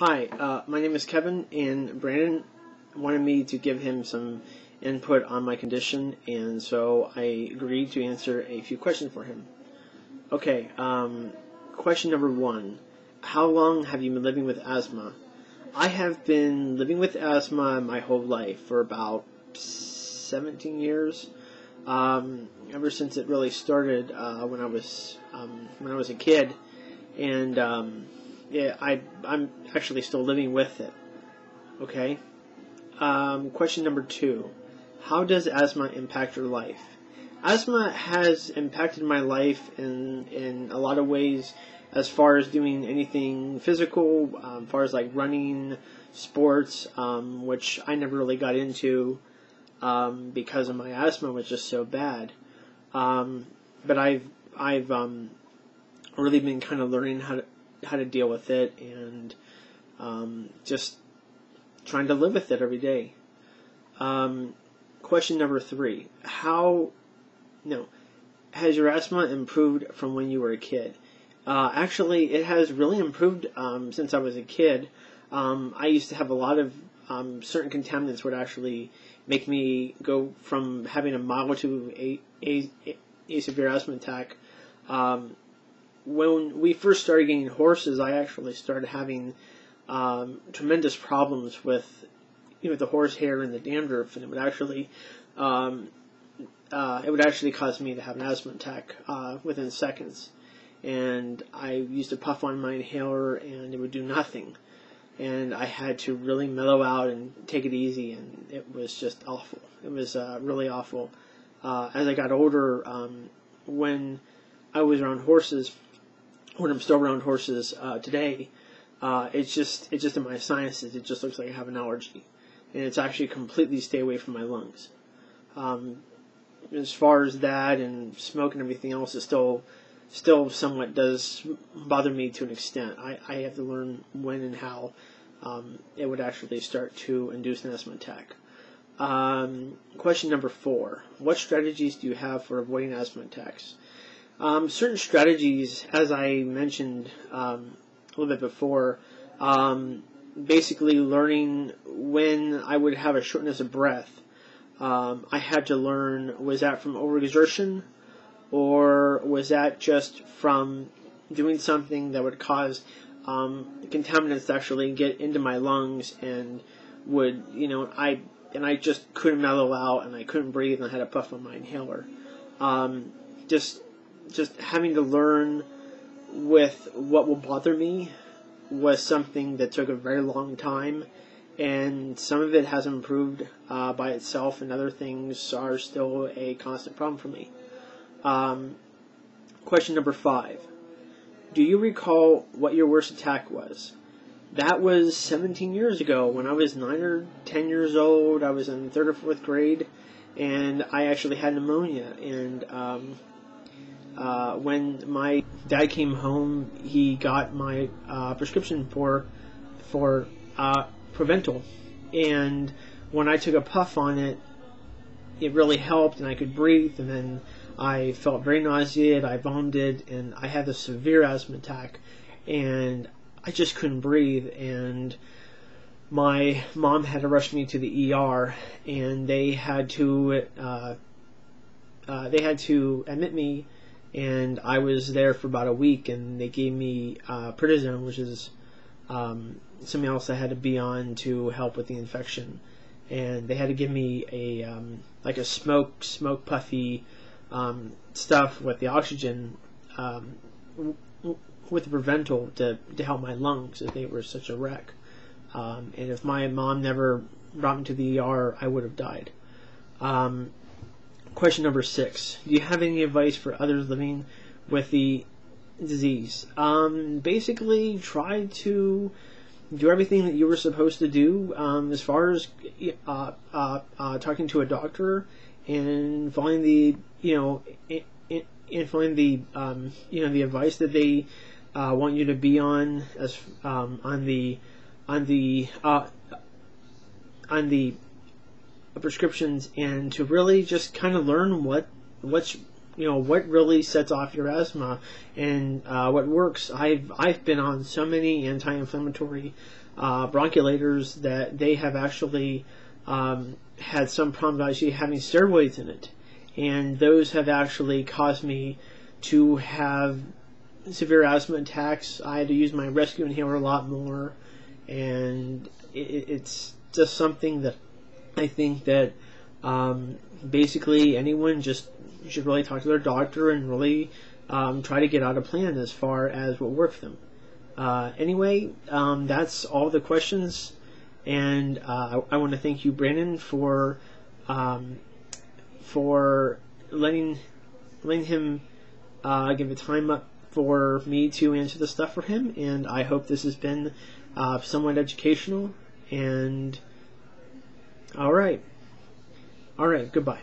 Hi, my name is Kevin, and Brandon wanted me to give him some input on my condition, and so I agreed to answer a few questions for him. Okay, question number 1. How long have you been living with asthma? I have been living with asthma my whole life, for about 17 years. Ever since it really started when I was a kid, and yeah, I'm actually still living with it. Okay. Question number 2. How does asthma impact your life? Asthma has impacted my life in a lot of ways, as far as doing anything physical, as far as like running, sports, which I never really got into because of my asthma was just so bad. But I've really been kind of learning how to deal with it, and just trying to live with it every day. Question number 3. Has your asthma improved from when you were a kid? Actually, it has really improved since I was a kid. I used to have a lot of certain contaminants would actually make me go from having a mild to a severe asthma attack. When we first started getting horses, I actually started having tremendous problems with the horse hair and the dandruff, and it would actually cause me to have an asthma attack within seconds. And I used to puff on my inhaler, and it would do nothing. And I had to really mellow out and take it easy, and it was just awful. It was really awful. As I got older, when I was around horses, when I'm still around horses today, it's just in my sinuses. It just looks like I have an allergy, and it's actually completely stay away from my lungs. As far as that and smoke and everything else, is still somewhat does bother me to an extent. I have to learn when and how it would actually start to induce an asthma attack. Question number 4. What strategies do you have for avoiding asthma attacks? Certain strategies, as I mentioned a little bit before, basically learning when I would have a shortness of breath. I had to learn, was that from overexertion, or was that just from doing something that would cause contaminants to actually get into my lungs and would, I just couldn't mellow out, and I couldn't breathe, and I had to puff on my inhaler. Just having to learn with what will bother me was something that took a very long time, and some of it has improved by itself, and other things are still a constant problem for me. Question number 5. Do you recall what your worst attack was? That was 17 years ago when I was 9 or 10 years old. I was in 3rd or 4th grade, and I actually had pneumonia. And when my dad came home, he got my prescription for Proventil. And when I took a puff on it, it really helped, and I could breathe, and then I felt very nauseated, I vomited, and I had a severe asthma attack, and I just couldn't breathe, and my mom had to rush me to the ER, and they had to admit me, and I was there for about a week, and they gave me prednisone, which is something else I had to be on to help with the infection. And they had to give me a smoke puffy stuff with the oxygen with the Proventil to help my lungs, as they were such a wreck. And if my mom never brought me to the ER, I would have died. Question number 6. Do you have any advice for others living with the disease? Basically, try to do everything that you were supposed to do, as far as talking to a doctor and following the the advice that they want you to be on, as on the prescriptions, and to really just kind of learn what's what really sets off your asthma and what works. I've been on so many anti-inflammatory bronchulators that they have actually had some problems actually having steroids in it, and those have actually caused me to have severe asthma attacks. I had to use my rescue inhaler a lot more, and it's just something that I think that basically anyone just should really talk to their doctor and really try to get out a plan as far as what works for them. Anyway, that's all the questions, and I want to thank you, Brandon, for letting him give the time up for me to answer the stuff for him, and I hope this has been somewhat educational. And all right, goodbye.